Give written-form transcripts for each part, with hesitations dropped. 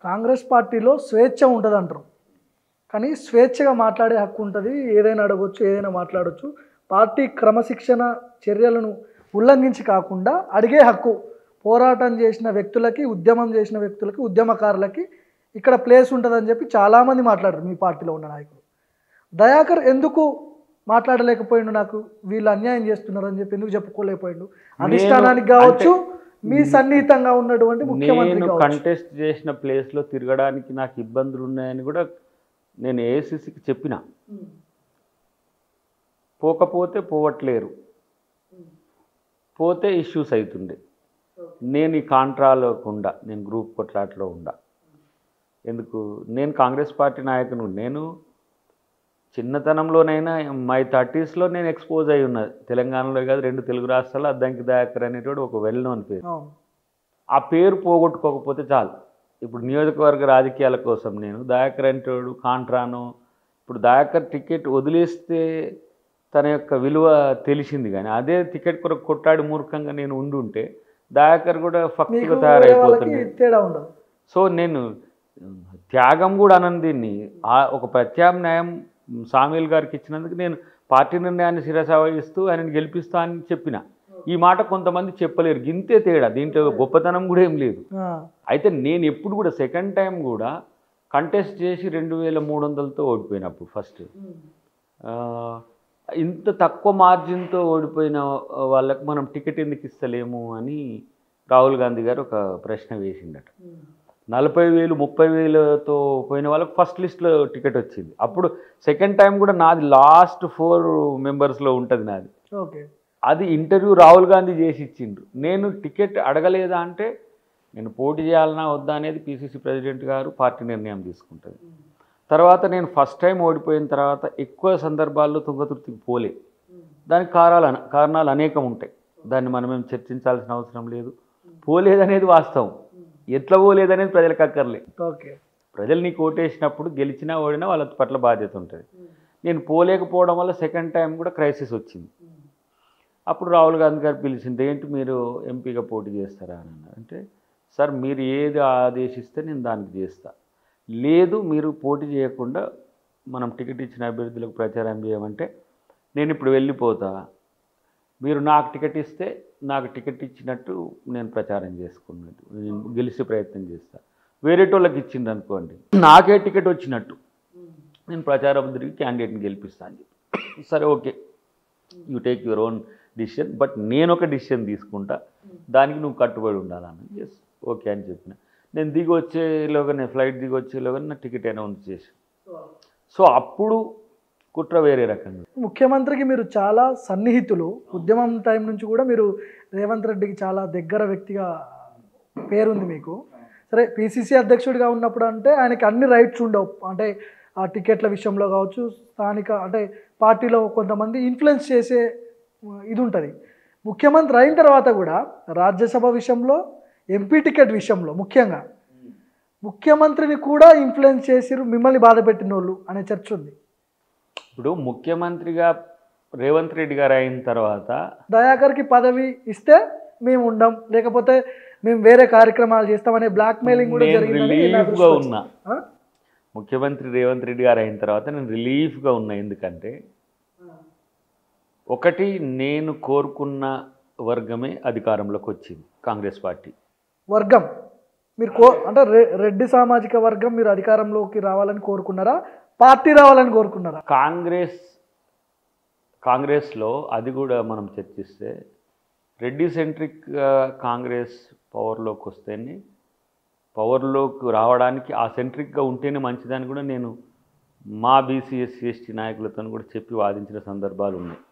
కాంగ్రెస్ పార్టీలో స్వేచ్ఛ ఉంటదంటారు. కానీ స్వేచ్ఛగా మాట్లాడే హక్కు ఉంటది. ఏదైనా అడగొచ్చు, ఏదైనా మాట్లాడొచ్చు. పార్టీ క్రమశిక్షణ చర్యలను ఉల్లంఘించి కాకుండా అడిగే హక్కు పోరాటం చేసిన వ్యక్తులకి, ఉద్యమం చేసిన వ్యక్తులకి, ఉద్యమకారులకి ఇక్కడ ప్లేస్ ఉంటుందని చెప్పి చాలామంది మాట్లాడారు మీ పార్టీలో ఉన్న నాయకులు. దయాకర్ ఎందుకు మాట్లాడలేకపోయిండు? నాకు వీళ్ళు అన్యాయం చేస్తున్నారని చెప్పి ఎందుకు చెప్పుకోలేకపోయిండు? అధిష్టానానికి కావచ్చు, మీ సన్నిహితంగా ఉన్నటువంటి ముఖ్యమంత్రి నేను కావచ్చు. కంటెస్ట్ చేసిన ప్లేస్లో తిరగడానికి నాకు ఇబ్బందులు ఉన్నాయని కూడా నేను ఏఐసిసికి చెప్పిన. పోకపోతే పోవట్లేరు, పోతే ఇష్యూస్ అవుతుండే. నేను ఈ కాంట్రాలోకుండా నేను గ్రూప్ కొట్లాట్లో ఉండా. ఎందుకు? నేను కాంగ్రెస్ పార్టీ నాయకును. నేను చిన్నతనంలోనైనా మై 30sలో నేను ఎక్స్పోజ్ అయి ఉన్నది. తెలంగాణలో కాదు, 2 తెలుగు రాష్ట్రాల్లో అద్దంకి దయాకర్ అనేటోడు ఒక వెల్ నోన్ పేరు. ఆ పేరు పోగొట్టుకోకపోతే చాలు. ఇప్పుడు నియోజకవర్గ రాజకీయాల కోసం నేను దయాకర్ అనేటోడు కాంట్రాను. ఇప్పుడు దయాకర్ టికెట్ వదిలేస్తే తన యొక్క విలువ తెలిసింది. కానీ అదే టికెట్ కొరకు కొట్టాడి మూర్ఖంగా నేను ఉండుంటే దయాకర్ కూడా ఫక్ట్గా తయారైపోతుంది. సో నేను త్యాగం కూడా అనను దీన్ని. ఒక ప్రత్యామ్నాయం సామీల్ గారికి ఇచ్చినందుకు నేను పార్టీ నిర్ణయాన్ని శిరసావహిస్తూ ఆయనను గెలిపిస్తా అని చెప్పిన. ఈ మాట కొంతమంది చెప్పలేరు. గింతే తేడా, దీంట్లో గొప్పతనం కూడా ఏం లేదు. అయితే నేను ఎప్పుడు కూడా సెకండ్ టైం కూడా కంటెస్ట్ చేసి 2300తో ఓడిపోయినప్పుడు ఫస్ట్ ఇంత తక్కువ మార్జిన్తో ఓడిపోయిన వాళ్ళకి మనం టికెట్ ఎందుకు ఇస్తలేము అని రాహుల్ గాంధీ గారు ఒక ప్రశ్న వేసిండట. 40,000 30,000తో పోయిన వాళ్ళకి ఫస్ట్ లిస్ట్లో టికెట్ వచ్చింది. అప్పుడు సెకండ్ టైం కూడా నాది లాస్ట్ 4 మెంబర్స్లో ఉంటుంది నాది. అది ఇంటర్వ్యూ రాహుల్ గాంధీ చేసి ఇచ్చిండ్రు. నేను టికెట్ అడగలేదా అంటే నేను పోటీ చేయాలన్నా వద్దా అనేది పిసిసి ప్రెసిడెంట్ గారు పార్టీ నిర్ణయం తీసుకుంటుంది. తర్వాత నేను ఫస్ట్ టైం ఓడిపోయిన తర్వాత ఎక్కువ సందర్భాల్లో తుంగతుర్తికి పోలే. దానికి కారణాలు అనేకం ఉంటాయి. దాన్ని మనమేం చర్చించాల్సిన అవసరం లేదు. పోలేదనేది వాస్తవం. ఎట్లా పోలేదనేది ప్రజలకు అక్కర్లేదు. ప్రజలు నీకు ఓటేసినప్పుడు గెలిచినా ఓడినా వాళ్ళ పట్ల బాధ్యత ఉంటుంది. నేను పోలేకపోవడం వల్ల సెకండ్ టైం కూడా క్రైసిస్ వచ్చింది. అప్పుడు రాహుల్ గాంధీ గారు పిలిచింది, ఏంటి మీరు ఎంపీగా పోటీ చేస్తారా అని అన్నారు. అంటే సార్ మీరు ఏది ఆదేశిస్తే నేను దానికి చేస్తా, లేదు మీరు పోటీ చేయకుండా మనం టికెట్ ఇచ్చిన అభ్యర్థులకు ప్రచారం చేయమంటే నేను ఇప్పుడు వెళ్ళిపోతా, మీరు నాకు టికెట్ ఇస్తే నాకు టికెట్ ఇచ్చినట్టు నేను ప్రచారం చేసుకున్నట్టు నేను గెలిచే ప్రయత్నం చేస్తా. వేరేటోళ్ళకి ఇచ్చింది అనుకోండి, నాకే టికెట్ వచ్చినట్టు నేను ప్రచారం తిరిగి క్యాండిడేట్ని గెలిపిస్తాను అని చెప్పి. సరే okay, you take your own decision, but నేను ఒక డిసిషన్ తీసుకుంటా, దానికి నువ్వు కట్టుబడి ఉండాలని. ఎస్ ఓకే అని చెప్పిన. నేను దిగి వచ్చేలోగా, నేను ఫ్లైట్ దిగి వచ్చేలోగా నా టికెట్ అనౌన్స్ చేసి. సో అప్పుడు కుట్ర వేరే రకంగా. ముఖ్యమంత్రికి మీరు చాలా సన్నిహితులు. ఉద్యమం టైం నుంచి కూడా మీరు రేవంత్ రెడ్డికి చాలా దగ్గర వ్యక్తిగా పేరుంది మీకు. సరే పిసిసి అధ్యక్షుడిగా ఉన్నప్పుడు అంటే ఆయనకి అన్ని రైట్స్ ఉండవు. అంటే ఆ టికెట్ల విషయంలో కావచ్చు, స్థానిక అంటే పార్టీలో కొంతమంది ఇన్ఫ్లుయెన్స్ చేసే ఇది ఉంటుంది. ముఖ్యమంత్రి అయిన తర్వాత కూడా రాజ్యసభ విషయంలో, ఎంపీ టికెట్ విషయంలో ముఖ్యంగా ముఖ్యమంత్రిని కూడా ఇన్ఫ్లుయెన్స్ చేసిరు, మిమ్మల్ని బాధ పెట్టిన వాళ్ళు అనే చర్చ ఉంది. ఇప్పుడు ముఖ్యమంత్రిగా రేవంత్ రెడ్డి గారు అయిన తర్వాత దయాకర్కి పదవి ఇస్తే మేము ఉండం, లేకపోతే మేము వేరే కార్యక్రమాలు చేస్తామనే బ్లాక్ మెయిలింగ్ కూడా జరిగింది. రిలీఫ్గా ఉన్నా. ముఖ్యమంత్రి రేవంత్ రెడ్డి గారు అయిన తర్వాత నేను రిలీఫ్గా ఉన్నా. ఎందుకంటే ఒకటి, నేను కోరుకున్న వర్గమే అధికారంలోకి వచ్చింది, కాంగ్రెస్ పార్టీ వర్గం. మీరు అంటే రెడ్డి సామాజిక వర్గం మీరు అధికారంలోకి రావాలని కోరుకున్నారా, పార్టీ రావాలని కోరుకున్నారా? కాంగ్రెస్లో అది కూడా మనం చర్చిస్తే రెడ్డి సెంట్రిక్ కాంగ్రెస్ పవర్లోకి వస్తేనే, పవర్లోకి రావడానికి ఆ సెంట్రిక్గా ఉంటేనే మంచిదని కూడా నేను మా బీసీ ఎస్సీ ఎస్టీ నాయకులతో కూడా చెప్పి వాదించిన సందర్భాలు ఉన్నాయి.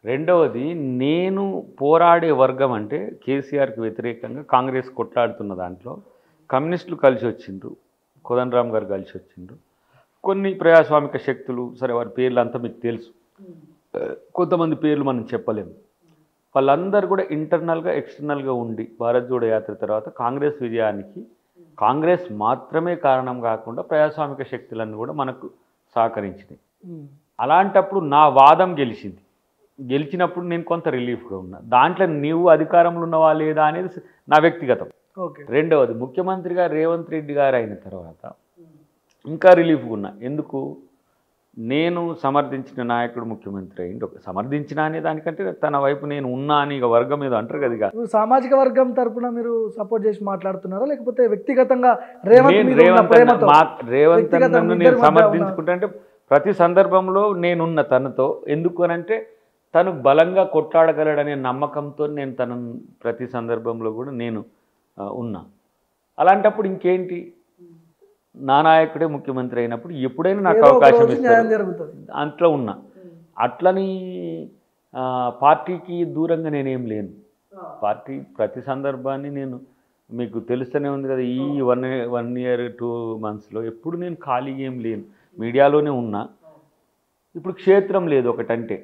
రెండవది, నేను పోరాడే వర్గం అంటే కేసీఆర్కి వ్యతిరేకంగా కాంగ్రెస్ కొట్లాడుతున్న దాంట్లో కమ్యూనిస్టులు కలిసి వచ్చిండ్రు, కోదండరామ్ గారు కలిసి వచ్చిండ్రు, కొన్ని ప్రజాస్వామిక శక్తులు, సరే వారి పేర్లు అంతా మీకు తెలుసు, కొంతమంది పేర్లు మనం చెప్పలేము. వాళ్ళందరూ కూడా ఇంటర్నల్గా ఎక్స్టర్నల్గా ఉండి భారత్ జోడో యాత్ర తర్వాత కాంగ్రెస్ విజయానికి కాంగ్రెస్ మాత్రమే కారణం కాకుండా ప్రజాస్వామిక శక్తులన్నీ కూడా మనకు సహకరించినాయి. అలాంటప్పుడు నా వాదం గెలిచింది. గెలిచినప్పుడు నేను కొంత రిలీఫ్గా ఉన్నా. దాంట్లో నీవు అధికారంలో ఉన్నవా లేదా అనేది నా వ్యక్తిగతం. ఓకే. రెండవది ముఖ్యమంత్రిగా రేవంత్ రెడ్డి గారు అయిన తర్వాత ఇంకా రిలీఫ్గా ఉన్నా. ఎందుకు? నేను సమర్థించిన నాయకుడు ముఖ్యమంత్రి అయింది. సమర్థించిన అనే దానికంటే తన వైపు నేను ఉన్నా అని ఇక వర్గం మీద అంటారు కదా. ఇక ఇప్పుడు సామాజిక వర్గం తరపున మీరు సపోర్ట్ చేసి మాట్లాడుతున్నారా, లేకపోతే వ్యక్తిగతంగా రేవంత్ నేను మీద ఉన్న ప్రేమతో రేవంత్ వ్యక్తిగతంగా అన్నను ఇద్దరి నేను మధ్య సమర్థించుకుంటా అంటే ప్రతి సందర్భంలో నేనున్న తనతో. ఎందుకు అనంటే తను బలంగా కొట్లాడగలడనే నమ్మకంతో నేను తనను ప్రతి సందర్భంలో కూడా నేను ఉన్నా. అలాంటప్పుడు ఇంకేంటి, నా నాయకుడే ముఖ్యమంత్రి అయినప్పుడు ఎప్పుడైనా నాకు ఏదో ఒక అవకాశం రోజు న్యాయం ఇస్తారు. జరుగుతుంది. అంట్లో ఉన్నా. అట్లని పార్టీకి దూరంగా నేనేం లేను. పార్టీ ప్రతి సందర్భాన్ని నేను, మీకు తెలుస్తూనే ఉంది కదా, ఈ 1 year 2 monthsలో ఎప్పుడు నేను ఖాళీగా ఏం లేను, మీడియాలోనే ఉన్నా. ఇప్పుడు క్షేత్రం లేదు ఒకటంటే.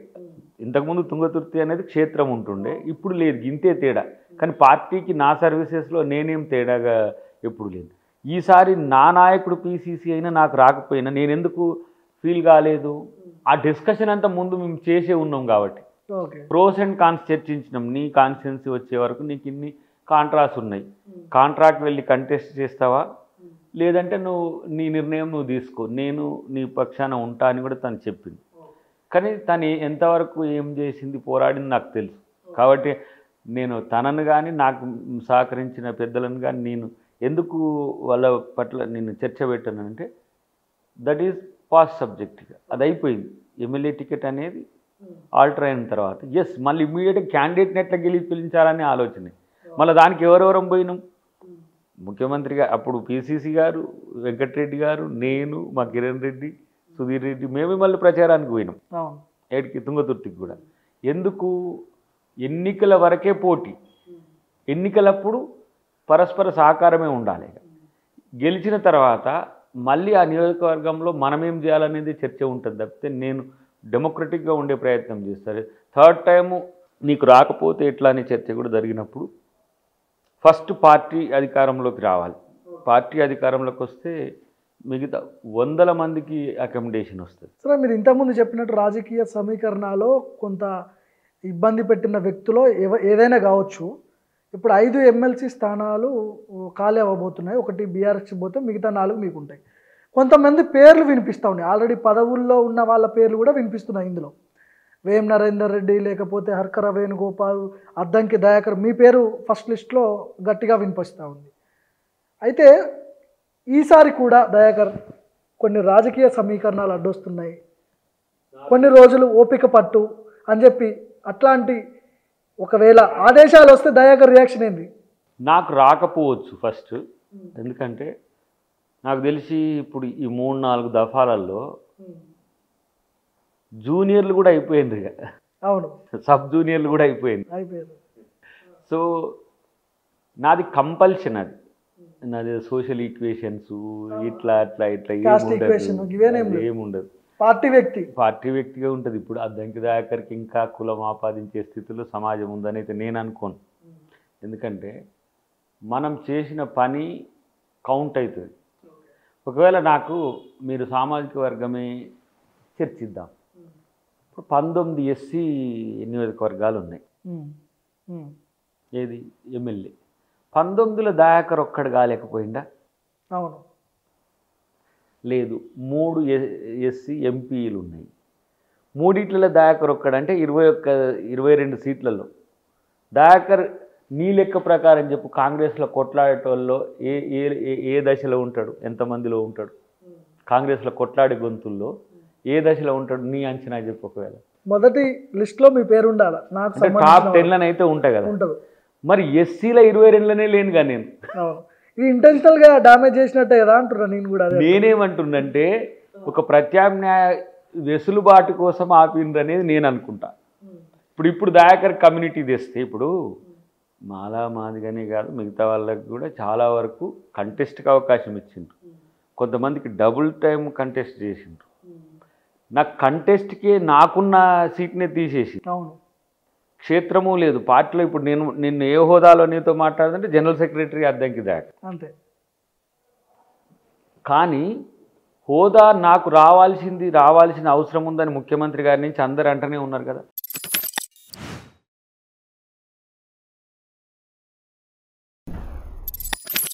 ఇంతకుముందు తుంగతుర్తి అనేది క్షేత్రం ఉంటుండే, ఇప్పుడు లేదు, ఇంతే తేడా. కానీ పార్టీకి నా సర్వీసెస్లో నేనేం తేడాగా ఎప్పుడు లేదు. ఈసారి నా నాయకుడు పీసీసీ అయినా నాకు రాకపోయినా నేను ఎందుకు ఫీల్ కాలేదు, ఆ డిస్కషన్ అంతా ముందు మేము చేసే ఉన్నాం కాబట్టి. ఓకే. ప్రోస్ అండ్ కాన్స్ చర్చించినాం. నీ కాన్స్టిట్యున్సీ వచ్చే వరకు నీకు ఇన్ని కాంట్రాక్ట్స్ ఉన్నాయి, కాంట్రాక్ట్ వెళ్ళి కంటెస్ట్ చేస్తావా, లేదంటే నువ్వు నీ నిర్ణయం నువ్వు తీసుకో, నేను నీ పక్షాన ఉంటా అని కూడా తను చెప్పింది. కానీ తను ఎంతవరకు ఏం చేసింది, పోరాడింది నాకు తెలుసు. కాబట్టి నేను తనను కానీ నాకు సహకరించిన పెద్దలను కానీ నేను ఎందుకు వాళ్ళ పట్ల నేను చర్చ పెట్టానంటే దట్ ఈజ్ పాస్ట్ సబ్జెక్ట్గా అది అయిపోయింది. ఎమ్మెల్యే టికెట్ అనేది ఆల్టర్ అయిన తర్వాత ఎస్ మళ్ళీ ఇమ్మీడియట్గా క్యాండిడేట్ని ఎట్లా గెలిపించాలనే ఆలోచన. మళ్ళీ దానికి ఎవరెవరం పోయినాం, ముఖ్యమంత్రిగా అప్పుడు పిసిసి గారు, వెంకటరెడ్డి గారు, నేను, మా కిరణ్ రెడ్డి, సుధీర్ రెడ్డి, మేమే మళ్ళీ ప్రచారానికి పోయినాం. ఏడికి తుంగతుర్తికి కూడా. ఎందుకు? ఎన్నికల వరకే పోటీ. ఎన్నికలప్పుడు పరస్పర సహకారమే ఉండాలి. గెలిచిన తర్వాత మళ్ళీ ఆ నియోజకవర్గంలో మనమేం చేయాలనేది చర్చ ఉంటుంది తప్పితే నేను డెమోక్రటిక్గా ఉండే ప్రయత్నం చేస్తారు. థర్డ్ టైము నీకు రాకపోతే ఎట్లా అనే చర్చ కూడా జరిగినప్పుడు ఫస్ట్ పార్టీ అధికారంలోకి రావాలి. పార్టీ అధికారంలోకి వస్తే మిగతా 100 మందికి అకామిడేషన్ వస్తుంది. సరే, మీరు ఇంతకుముందు చెప్పినట్టు రాజకీయ సమీకరణలో కొంత ఇబ్బంది పెట్టిన వ్యక్తులో ఏదైనా కావచ్చు. ఇప్పుడు 5 ఎమ్మెల్సీ స్థానాలు ఖాళీ అవ్వబోతున్నాయి. ఒకటి బీఆర్ఎస్కి పోతే మిగతా 4 మీకు ఉంటాయి. కొంతమంది పేర్లు వినిపిస్తూ ఉన్నాయి, ఆల్రెడీ పదవుల్లో ఉన్న వాళ్ళ పేర్లు కూడా వినిపిస్తున్నాయి ఇందులో. వేం నరేందర్ రెడ్డి, లేకపోతే హర్కర వేణుగోపాల్, అద్దంకి దయాకర్, మీ పేరు ఫస్ట్ లిస్ట్లో గట్టిగా వినిపిస్తూ ఉంది. అయితే ఈసారి కూడా దయాకర్ కొన్ని రాజకీయ సమీకరణాలు అడ్డొస్తున్నాయి, కొన్ని రోజులు ఓపిక పట్టు అని చెప్పి అట్లాంటి ఒకవేళ ఆదేశాలు వస్తే దయాకర్ రియాక్షన్ ఏంది? నాకు రాకపోవచ్చు ఫస్ట్. ఎందుకంటే నాకు తెలిసి ఇప్పుడు ఈ 3-4 దఫాలలో జూనియర్లు కూడా అయిపోయింది. ఇక అవును, సబ్ జూనియర్లు కూడా అయిపోయింది. సో నాది కంపల్షన్, నాది సోషల్ ఈక్వేషన్స్ ఇట్లా అట్లా ఇట్లా ఏముండదు. పార్టీ వ్యక్తిగా ఉంటుంది. ఇప్పుడు అద్దంకి దయాకర్కి ఇంకా కులం ఆపాదించే స్థితిలో సమాజం ఉందని అయితే నేను అనుకోను. ఎందుకంటే మనం చేసిన పని కౌంట్ అవుతుంది. ఒకవేళ నాకు మీరు సామాజిక వర్గమే చర్చిద్దాం. ఇప్పుడు 19 ఎస్సీ నియోజకవర్గాలు ఉన్నాయి. ఏది ఎమ్మెల్యే 19లో దయాకర్ ఒక్కడు కాలేకపోయిందా? అవును. లేదు, 3 ఎస్సీ ఎంపీలు ఉన్నాయి. 3 దయాకర్ ఒక్కడంటే 22 సీట్లలో దయాకర్ నీ లెక్క ప్రకారం చెప్పు, కాంగ్రెస్లో కొట్లాడేటోళ్ళలో ఏ దశలో ఉంటాడు, ఎంతమందిలో ఉంటాడు? కాంగ్రెస్లో కొట్లాడే గొంతుల్లో ఏ దశలో ఉంటాడు నీ అంచనా చెప్పు. ఒకవేళ మొదటి లిస్ట్లో మీ పేరు ఉండాలి, నాకు టాప్ 10 అయితే ఉంటాయి కదా. మరి ఎస్సీలో 22 లేనుగా నేను. ఇది ఇంటెన్షనల్గా డ్యామేజ్ చేసినట్టే కదా అంటున్నా నేను కూడా. నేనేమంటుండంటే ఒక ప్రత్యామ్నాయ వెసులుబాటు కోసం ఆపిండ్రు అనేది నేను అనుకుంటా. ఇప్పుడు దయాకర్ కమ్యూనిటీ తెస్తే ఇప్పుడు మాదిగానే కాదు మిగతా వాళ్ళకి కూడా చాలా వరకు కంటెస్ట్కి అవకాశం ఇచ్చిండ్రు. కొంతమందికి డబుల్ టైం కంటెస్ట్ చేసిండ్రు. నాకు కంటెస్ట్కే నాకున్న సీట్నే తీసేసి క్షేత్రము లేదు పార్టీలో. ఇప్పుడు నిన్ను ఏ హోదాలో నీతో మాట్లాడుతుంటే జనరల్ సెక్రటరీ అద్దంకి దయాకర్ అంతే. కానీ హోదా నాకు రావాల్సిన అవసరం ఉందని ముఖ్యమంత్రి గారి నుంచి అందరు అంటనే ఉన్నారు కదా.